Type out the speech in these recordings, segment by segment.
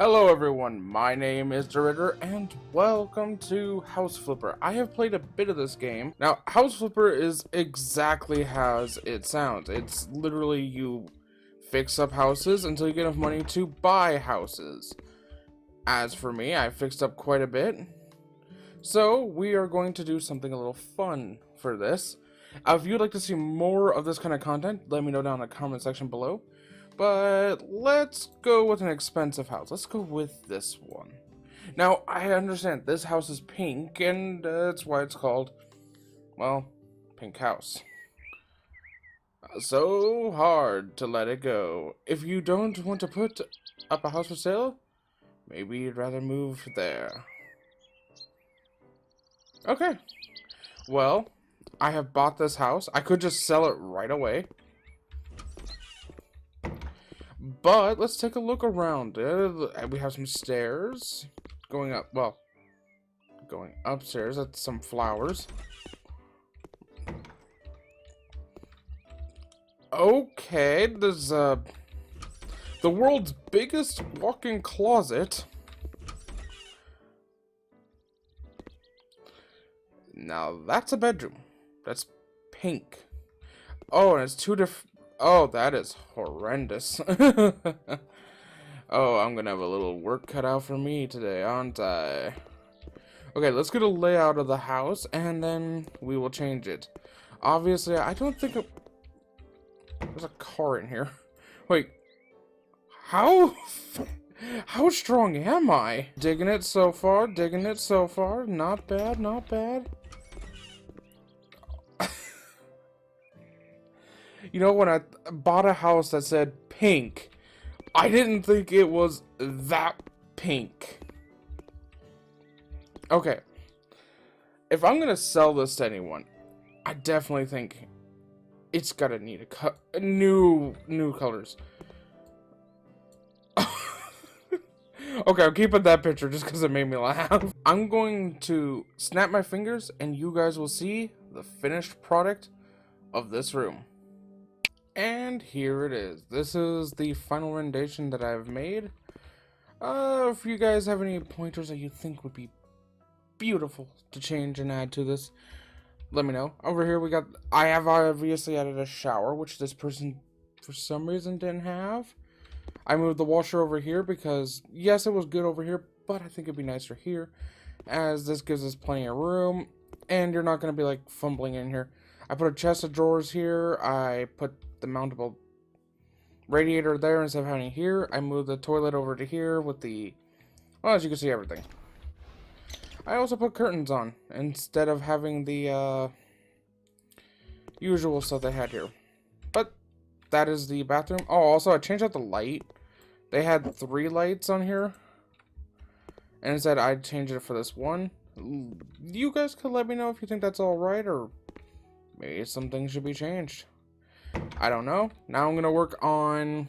Hello everyone, my name is The Ritter, and welcome to House Flipper. I have played a bit of this game. Now, House Flipper is exactly as it sounds. It's literally you fix up houses until you get enough money to buy houses. As for me, I fixed up quite a bit. So, we are going to do something a little fun for this. If you'd like to see more of this kind of content, let me know down in the comment section below. But let's go with an expensive house. Let's go with this one. Now, I understand this house is pink, and that's why it's called, well, Pink House. So hard to let it go. If you don't want to put up a house for sale, maybe you'd rather move there. Okay. Well, I have bought this house. I could just sell it right away. But let's take a look around. We have some stairs going up. Well, going upstairs. That's some flowers. Okay, there's the world's biggest walk-in closet. Now that's a bedroom. That's pink. Oh, and it's two different. Oh, that is horrendous. Oh, I'm gonna have a little work cut out for me today, aren't I? Okay, let's get a layout of the house, and then we will change it. Obviously, I don't think there's a car in here. Wait, how strong am I? Digging it so far, digging it so far. Not bad, not bad. You know, when I bought a house that said pink, I didn't think it was that pink. Okay. If I'm gonna sell this to anyone, I definitely think it's gotta need a new colors. Okay, I'm keeping that picture just because it made me laugh. I'm going to snap my fingers and you guys will see the finished product of this room. And here it is. This is the final rendition that I've made. If you guys have any pointers that you think would be beautiful to change and add to this, let me know. Over here I have obviously added a shower, which this person for some reason didn't have. I moved the washer over here because, yes, it was good over here, but I think it'd be nicer here, as this gives us plenty of room, and you're not going to be like fumbling in here. I put a chest of drawers here. I put the mountable radiator there instead of having it here. I moved the toilet over to here with the, well, as you can see, everything. I also put curtains on instead of having the usual stuff they had here. But that is the bathroom. Oh, also I changed out the light. They had 3 lights on here, and instead I changed it for this one. You guys could let me know if you think that's all right, or maybe some things should be changed. I don't know. Now I'm gonna work on,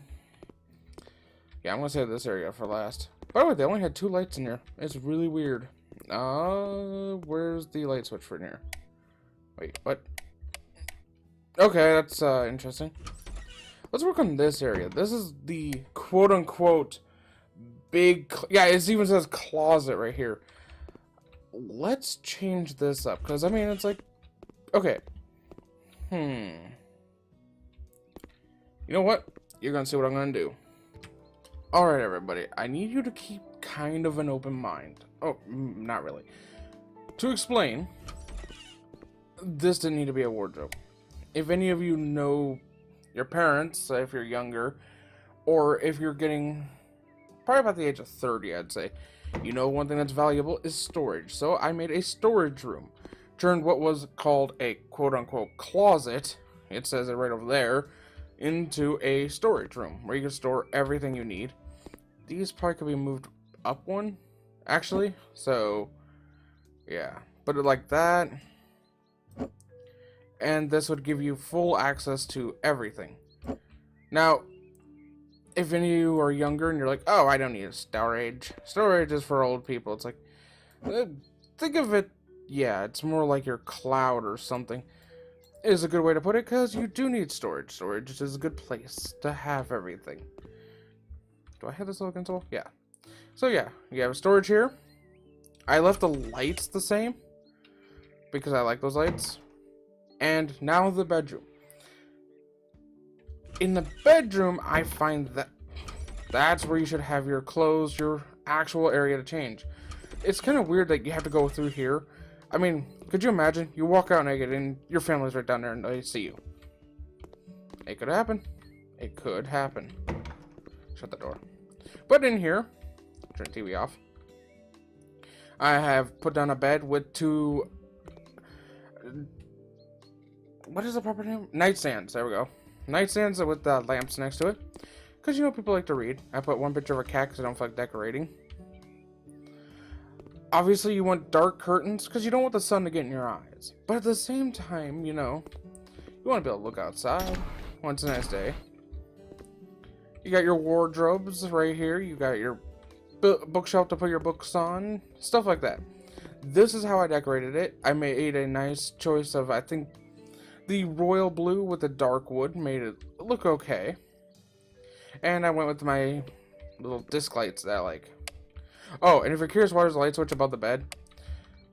yeah, I'm gonna save this area for last. By the way, they only had 2 lights in here. It's really weird. Where's the light switch for in here? Wait, what? Okay, that's interesting. Let's work on this area. This is the quote-unquote big, yeah, it even says closet right here. Let's change this up, because I mean, it's like, okay. You know what? You're gonna see what I'm gonna do. Alright, everybody. I need you to keep kind of an open mind. Oh, not really. To explain, this didn't need to be a wardrobe. If any of you know your parents, if you're younger, or if you're getting probably about the age of 30, I'd say, you know one thing that's valuable is storage. So I made a storage room. Turned what was called a quote-unquote closet, it says it right over there, into a storage room where you can store everything you need. These probably could be moved up one, actually. So, yeah. Put it like that. And this would give you full access to everything. Now, if any of you are younger and you're like, oh, I don't need a storage. Storage is for old people. It's like, think of it, yeah, it's more like your cloud or something. Is a good way to put it, because you do need storage. Storage is a good place to have everything. Do I have this all against the wall? Yeah. So yeah, you have storage here. I left the lights the same because I like those lights. And now the bedroom. In the bedroom, I find that that's where you should have your clothes, your actual area to change. It's kind of weird that you have to go through here. I mean, could you imagine? You walk out naked and your family's right down there and they see you. It could happen. It could happen. Shut the door. But in here, turn the TV off. I have put down a bed with two... What is the proper name? Nightstands. There we go. Nightstands with lamps next to it. Because you know people like to read. I put one picture of a cat because I don't feel like decorating. Obviously you want dark curtains because you don't want the sun to get in your eyes. But at the same time, you know, you want to be able to look outside when it's a nice day. You got your wardrobes right here. You got your bookshelf to put your books on. Stuff like that. This is how I decorated it. I made a nice choice of, I think, the royal blue with the dark wood. Made it look okay. And I went with my little disc lights that I like. Oh, and if you're curious why there's a light switch above the bed,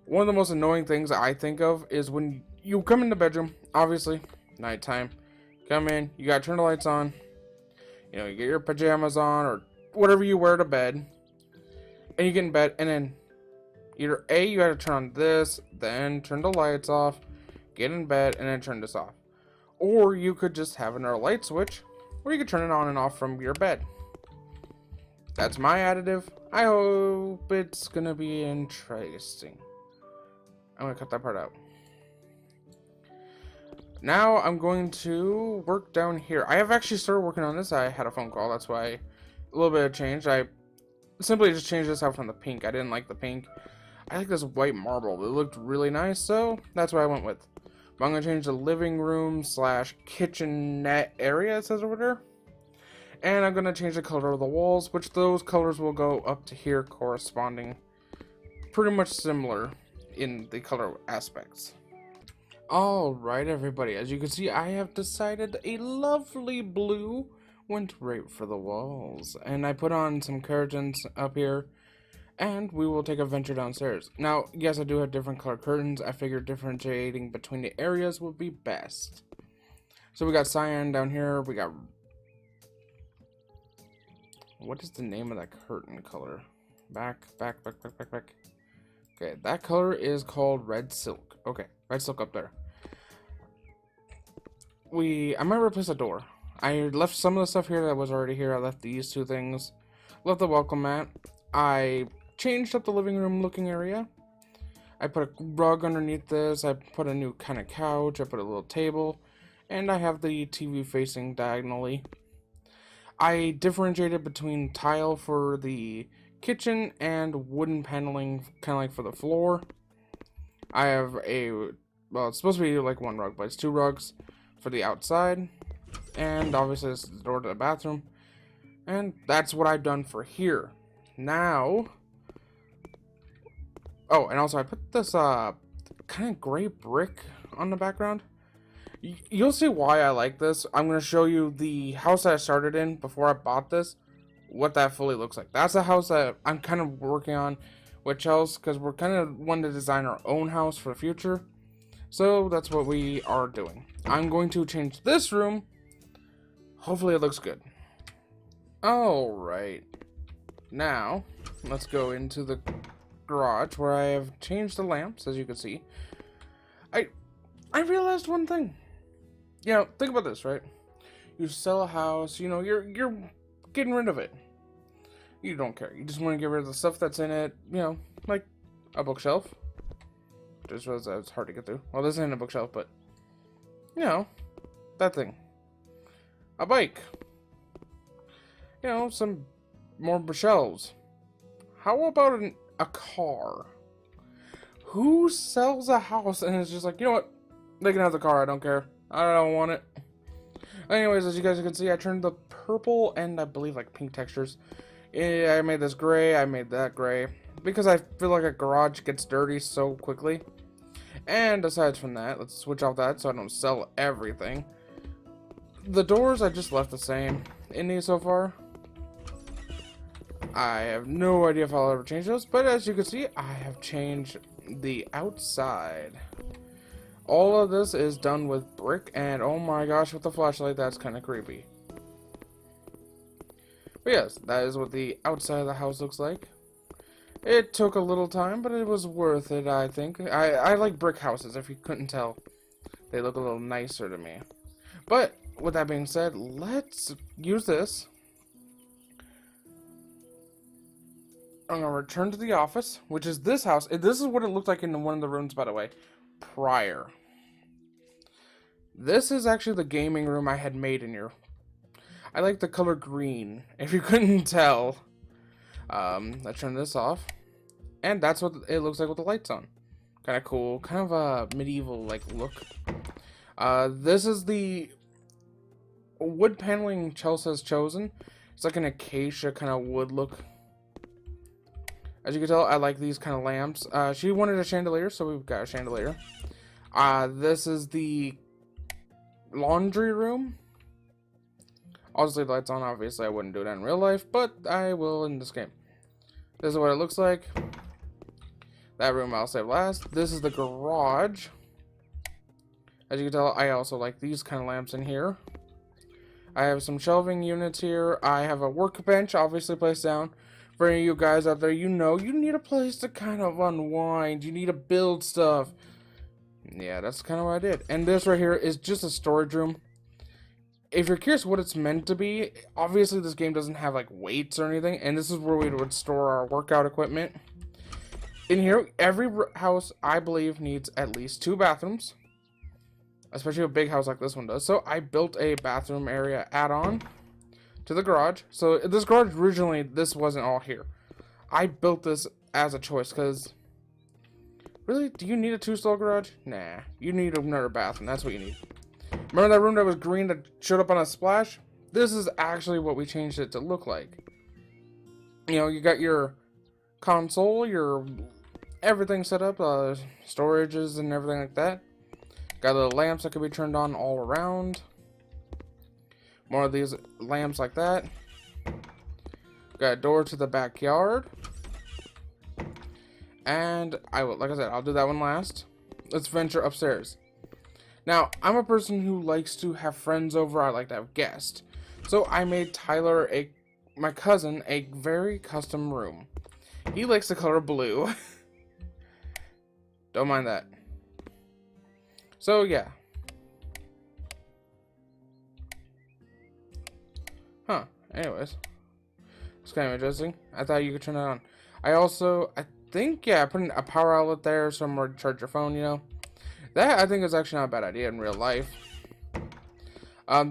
one of the most annoying things I think of is when you come in the bedroom, obviously, nighttime, come in, you gotta turn the lights on, you know, you get your pajamas on, or whatever you wear to bed, and you get in bed, and then either A, you gotta turn on this, then turn the lights off, get in bed, and then turn this off. Or you could just have another light switch, or you could turn it on and off from your bed. That's my additive. I hope it's gonna be interesting. I'm gonna cut that part out. Now I'm going to work down here. I have actually started working on this. I had a phone call, that's why a little bit of change. I simply just changed this out from the pink. I didn't like the pink. I like this white marble. It looked really nice, so that's what I went with. But I'm gonna change the living room / kitchenette area, it says over there. And I'm going to change the color of the walls, which those colors will go up to here corresponding. Pretty much similar in the color aspects. Alright everybody, as you can see I have decided a lovely blue went right for the walls. And I put on some curtains up here. And we will take a venture downstairs. Now, yes, I do have different color curtains. I figured differentiating between the areas would be best. So we got cyan down here, we got... What is the name of that curtain color? Back. Okay, that color is called red silk. Okay, red silk up there. I might replace a door. I left some of the stuff here that was already here. I left these two things. Left the welcome mat. I changed up the living room looking area. I put a rug underneath this. I put a new kind of couch. I put a little table. And I have the TV facing diagonally. I differentiated between tile for the kitchen and wooden paneling, kind of like for the floor. I have well, it's supposed to be like one rug, but it's two rugs for the outside. And obviously this is the door to the bathroom. And that's what I've done for here. Now... Oh, and also I put this kind of gray brick on the background. You'll see why I like this. I'm going to show you the house that I started in before I bought this, what that fully looks like. That's a house that I'm kind of working on with Chelsea, because we're kind of wanting to design our own house for the future. So that's what we are doing. I'm going to change this room. Hopefully it looks good. Alright. Now, let's go into the garage where I have changed the lamps, as you can see. I realized one thing. You know, think about this, right? You sell a house, you know, you're getting rid of it. You don't care. You just want to get rid of the stuff that's in it, you know, like a bookshelf. Just realized that it's hard to get through. Well, this ain't a bookshelf, but, you know, that thing. A bike. You know, some more shelves. How about a car? Who sells a house and is just like, you know what? They can have the car, I don't care. I don't want it. Anyways, as you guys can see, I turned the purple and I believe like pink textures. Yeah, I made this gray, I made that gray. Because I feel like a garage gets dirty so quickly. And aside from that, let's switch off that so I don't sell everything. The doors I just left the same in these so far. I have no idea if I'll ever change those, but as you can see, I have changed the outside. All of this is done with brick, and oh my gosh, with the flashlight, that's kind of creepy. But yes, that is what the outside of the house looks like. It took a little time, but it was worth it, I think. I like brick houses, if you couldn't tell. They look a little nicer to me. But, with that being said, let's use this. I'm going to return to the office, which is this house. This is what it looked like in one of the rooms, by the way, prior. This is actually the gaming room I had made in here. I like the color green, if you couldn't tell. Let's turn this off. And that's what it looks like with the lights on. Kind of cool. Kind of a medieval-like look. This is the wood paneling Chelsea has chosen. It's like an acacia kind of wood look. As you can tell, I like these kind of lamps. She wanted a chandelier, so we've got a chandelier. This is the laundry room. I'll just leave the lights on. Obviously, I wouldn't do that in real life, but I will in this game. This is what it looks like. That room I'll save last. This is the garage. As you can tell, I also like these kind of lamps in here. I have some shelving units here. I have a workbench, obviously placed down. For any of you guys out there, you know you need a place to kind of unwind. You need to build stuff. Yeah, that's kind of what I did. And this right here is just a storage room. If you're curious what it's meant to be, obviously this game doesn't have like weights or anything. And this is where we would store our workout equipment. In here, every house, I believe, needs at least 2 bathrooms. Especially a big house like this one does. So I built a bathroom area add-on to the garage. So this garage originally, this wasn't all here. I built this as a choice because really, do you need a 2-stall garage? Nah, you need another bathroom. That's what you need. Remember that room that was green that showed up on a splash? This is actually what we changed it to look like. You know, you got your console, your everything set up, storages and everything like that. Got little lamps that can be turned on all around. More of these lamps like that. Got a door to the backyard. And like I said, I'll do that one last. Let's venture upstairs. Now, I'm a person who likes to have friends over. I like to have guests. So I made Tyler, my cousin, a very custom room. He likes the color blue. Don't mind that. So, yeah. Huh. Anyways. It's kind of interesting. I thought you could turn it on. I think, yeah, I put in a power outlet there, somewhere to charge your phone, you know. That, I think, is actually not a bad idea in real life.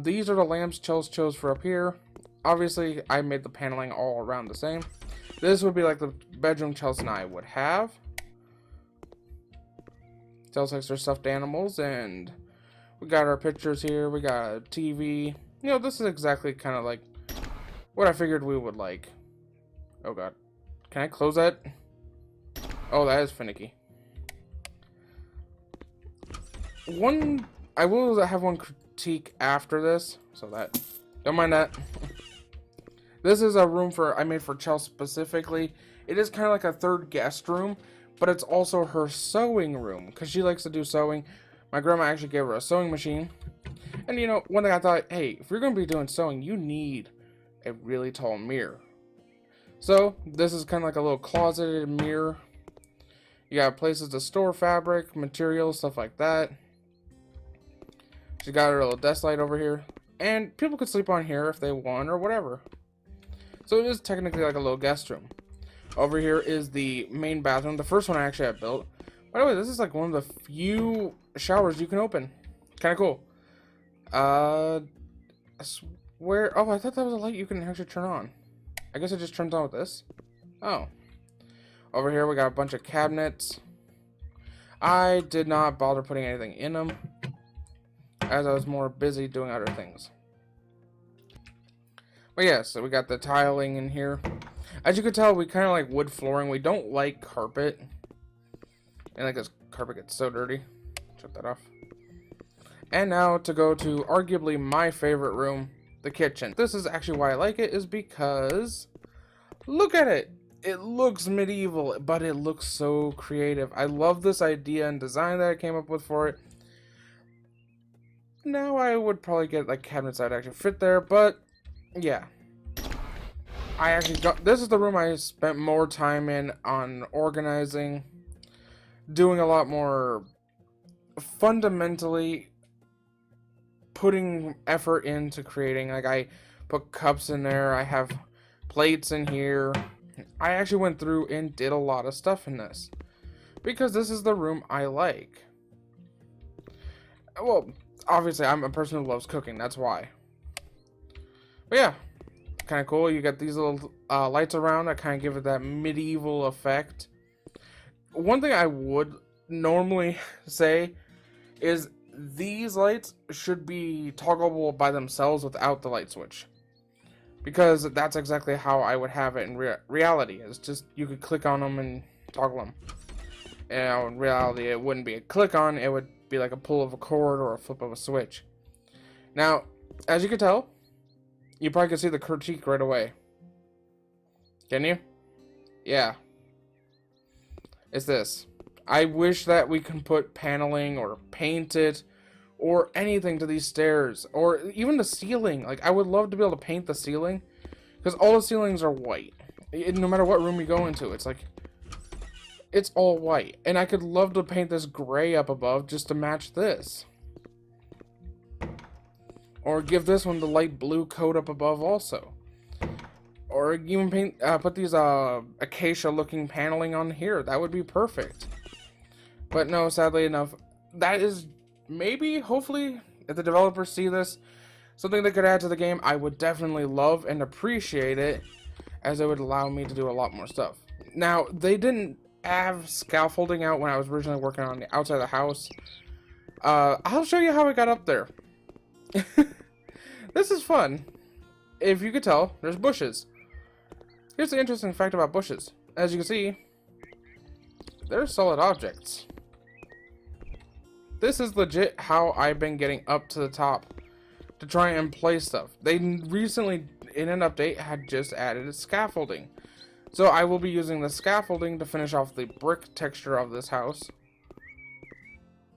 These are the lamps Chelsea chose for up here. Obviously, I made the paneling all around the same. This would be like the bedroom Chelsea and I would have. Chelsea likes their stuffed animals, and we got our pictures here. We got a TV. You know, this is exactly kind of like what I figured we would like. Oh, God. Can I close that? Oh, that is finicky. I will have one critique after this, so that, don't mind that. This is a room I made for Chelsea specifically. It is kind of like a third guest room, but it's also her sewing room, because she likes to do sewing. My grandma actually gave her a sewing machine. And you know, one thing I thought, hey, if you're going to be doing sewing, you need a really tall mirror. So, this is kind of like a little closeted mirror. You got places to store fabric, materials, stuff like that. She got her little desk light over here. And people could sleep on here if they want or whatever. So it is technically like a little guest room. Over here is the main bathroom. The first one I actually have built. By the way, this is like one of the few showers you can open. Kind of cool. I swear. Oh, I thought that was a light you can actually turn on. I guess it just turns on with this. Oh. Over here we got a bunch of cabinets. I did not bother putting anything in them, as I was more busy doing other things. But yeah, so we got the tiling in here. As you can tell, we kind of like wood flooring. We don't like carpet. And like this carpet gets so dirty. Shut that off. And now to go to arguably my favorite room, the kitchen. This is actually why I like it, is because Look at it. It looks medieval, but it looks so creative. I love this idea and design that I came up with for it. Now I would probably get like cabinets that actually fit there, but yeah. I actually got, this is the room I spent more time in on organizing, doing a lot more fundamentally putting effort into creating. Like I put cups in there, I have plates in here. I actually went through and did a lot of stuff in this because this is the room I like. Well, obviously I'm a person who loves cooking, that's why. But yeah, kind of cool. You got these little lights around that kind of give it that medieval effect. One thing I would normally say is these lights should be toggleable by themselves without the light switch, because that's exactly how I would have it in reality. It's just you could click on them and toggle them. And in reality, it wouldn't be a click on, it would be like a pull of a cord or a flip of a switch. Now, as you can tell, you probably can see the critique right away. Can you? Yeah. It's this. I wish that we can put paneling or paint it or anything to these stairs or even the ceiling. Like, I would love to be able to paint the ceiling because all the ceilings are white. No matter what room you go into, it's like, it's all white. And I could love to paint this gray up above just to match this. Or give this one the light blue coat up above also. Or even paint, put these acacia looking paneling on here. That would be perfect. But no, sadly enough, that is maybe, hopefully, if the developers see this, something they could add to the game. I would definitely love and appreciate it, as it would allow me to do a lot more stuff. Now, they didn't have scaffolding out when I was originally working on the outside of the house. I'll show you how I got up there. This is fun. If you could tell, there's bushes. Here's the interesting fact about bushes. As you can see, they're solid objects. This is legit how I've been getting up to the top to try and place stuff. They recently, in an update, had just added scaffolding. So I will be using the scaffolding to finish off the brick texture of this house.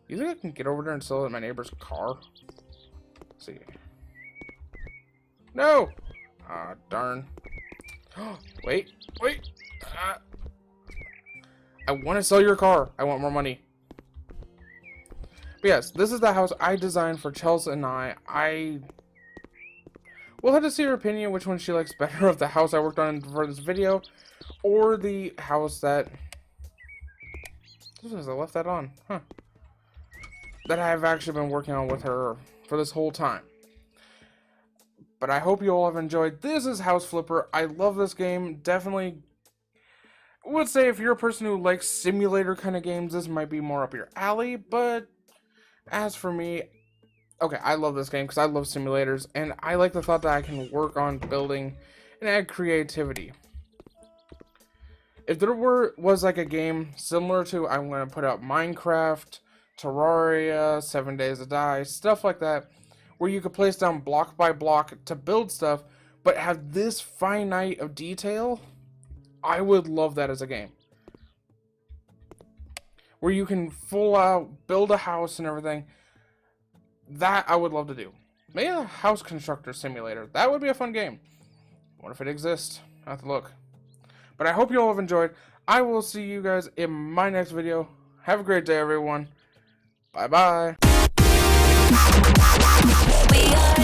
You think I can get over there and sell it in my neighbor's car? Let's see. No! Ah, darn. Wait. I want to sell your car. I want more money. But yes, this is the house I designed for Chelsea and I will have to see her opinion which one she likes better, of the house I worked on for this video or the house that... I left that on. Huh. That I've actually been working on with her for this whole time. But I hope you all have enjoyed. This is House Flipper. I love this game. Definitely would say if you're a person who likes simulator kind of games, this might be more up your alley. But as for me, okay, I love this game because I love simulators. And I like the thought that I can work on building and add creativity. If there was like a game similar to, I'm going to put out Minecraft, Terraria, 7 Days to Die, stuff like that, where you could place down block by block to build stuff, but have this finite of detail, I would love that as a game. Where you can full out build a house and everything. That I would love to do. Maybe a house constructor simulator. That would be a fun game. What if it exists? I have to look. But I hope you all have enjoyed. I will see you guys in my next video. Have a great day, everyone. Bye-bye. We are